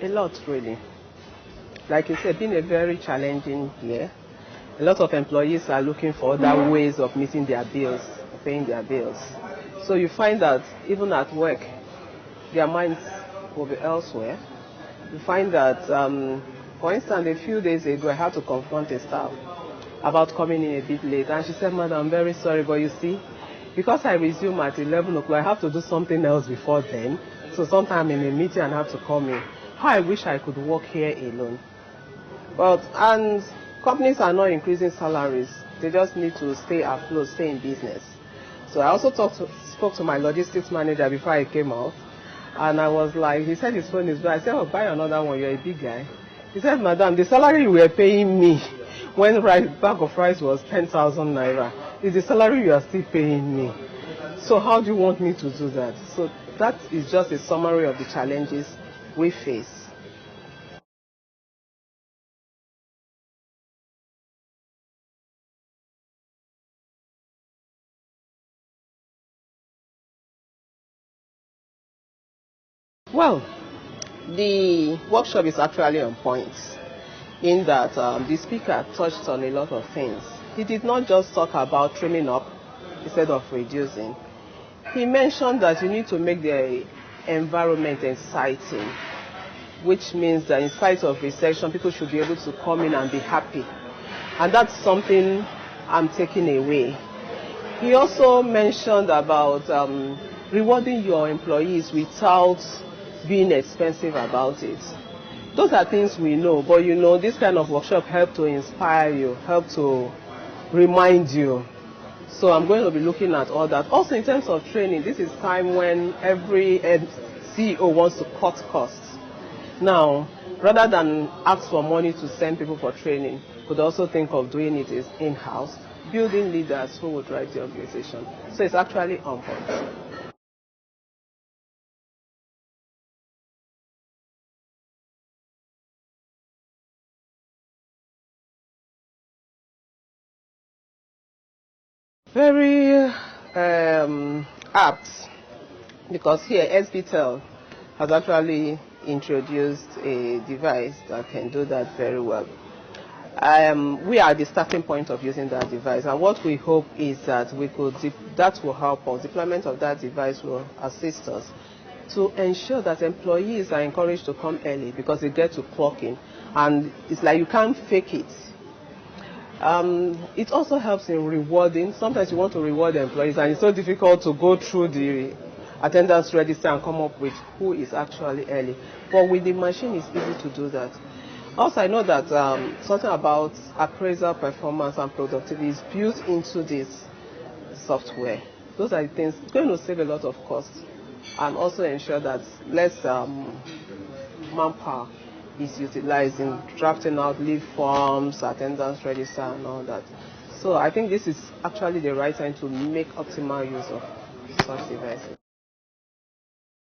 A lot, really. Like you said, been a very challenging year. A lot of employees are looking for other ways of meeting their bills, paying their bills. So you find that even at work, their minds will be elsewhere. You find that, for instance, a few days ago, I had to confront a staff about coming in a bit late. And she said, "Madam, I'm very sorry, but you see, because I resume at 11 o'clock, I have to do something else before then. So sometime in a meeting, I have to come in. How I wish I could work here alone." And companies are not increasing salaries. They just need to stay afloat, stay in business. So I also spoke to my logistics manager before I came out. And I was like, he said his phone is bad. I said, "Oh, buy another one, you're a big guy." He said, "Madam, the salary you were paying me when bag of rice was 10,000 naira is the salary you are still paying me. So how do you want me to do that?" So that is just a summary of the challenges we face. Well, the workshop is actually on point in that the speaker touched on a lot of things. He did not just talk about trimming up instead of reducing. He mentioned that you need to make the environment exciting, which means that in spite of recession, people should be able to come in and be happy. And that's something I'm taking away. He also mentioned about rewarding your employees without being expensive about it. Those are things we know, but you know, this kind of workshop help to inspire you, help to remind you. So I'm going to be looking at all that. Also in terms of training, this is time when every CEO wants to cut costs. Now, rather than ask for money to send people for training, could also think of doing it in-house, building leaders who would drive the organization. So it's actually on point. Very apt, because here SBTEL has actually introduced a device that can do that very well. We are at the starting point of using that device, and what we hope is that that will help us. Deployment of that device will assist us to ensure that employees are encouraged to come early because they get to clock in, and it's like you can't fake it. It also helps in rewarding. Sometimes you want to reward the employees, and it's so difficult to go through the attendance register and come up with who is actually early. But with the machine, it's easy to do that. Also, I know that something about appraisal performance and productivity is built into this software. Those are the things. It's going to save a lot of costs and also ensure that less manpower is utilized in drafting out leave forms, attendance register, and all that. So I think this is actually the right time to make optimal use of such devices.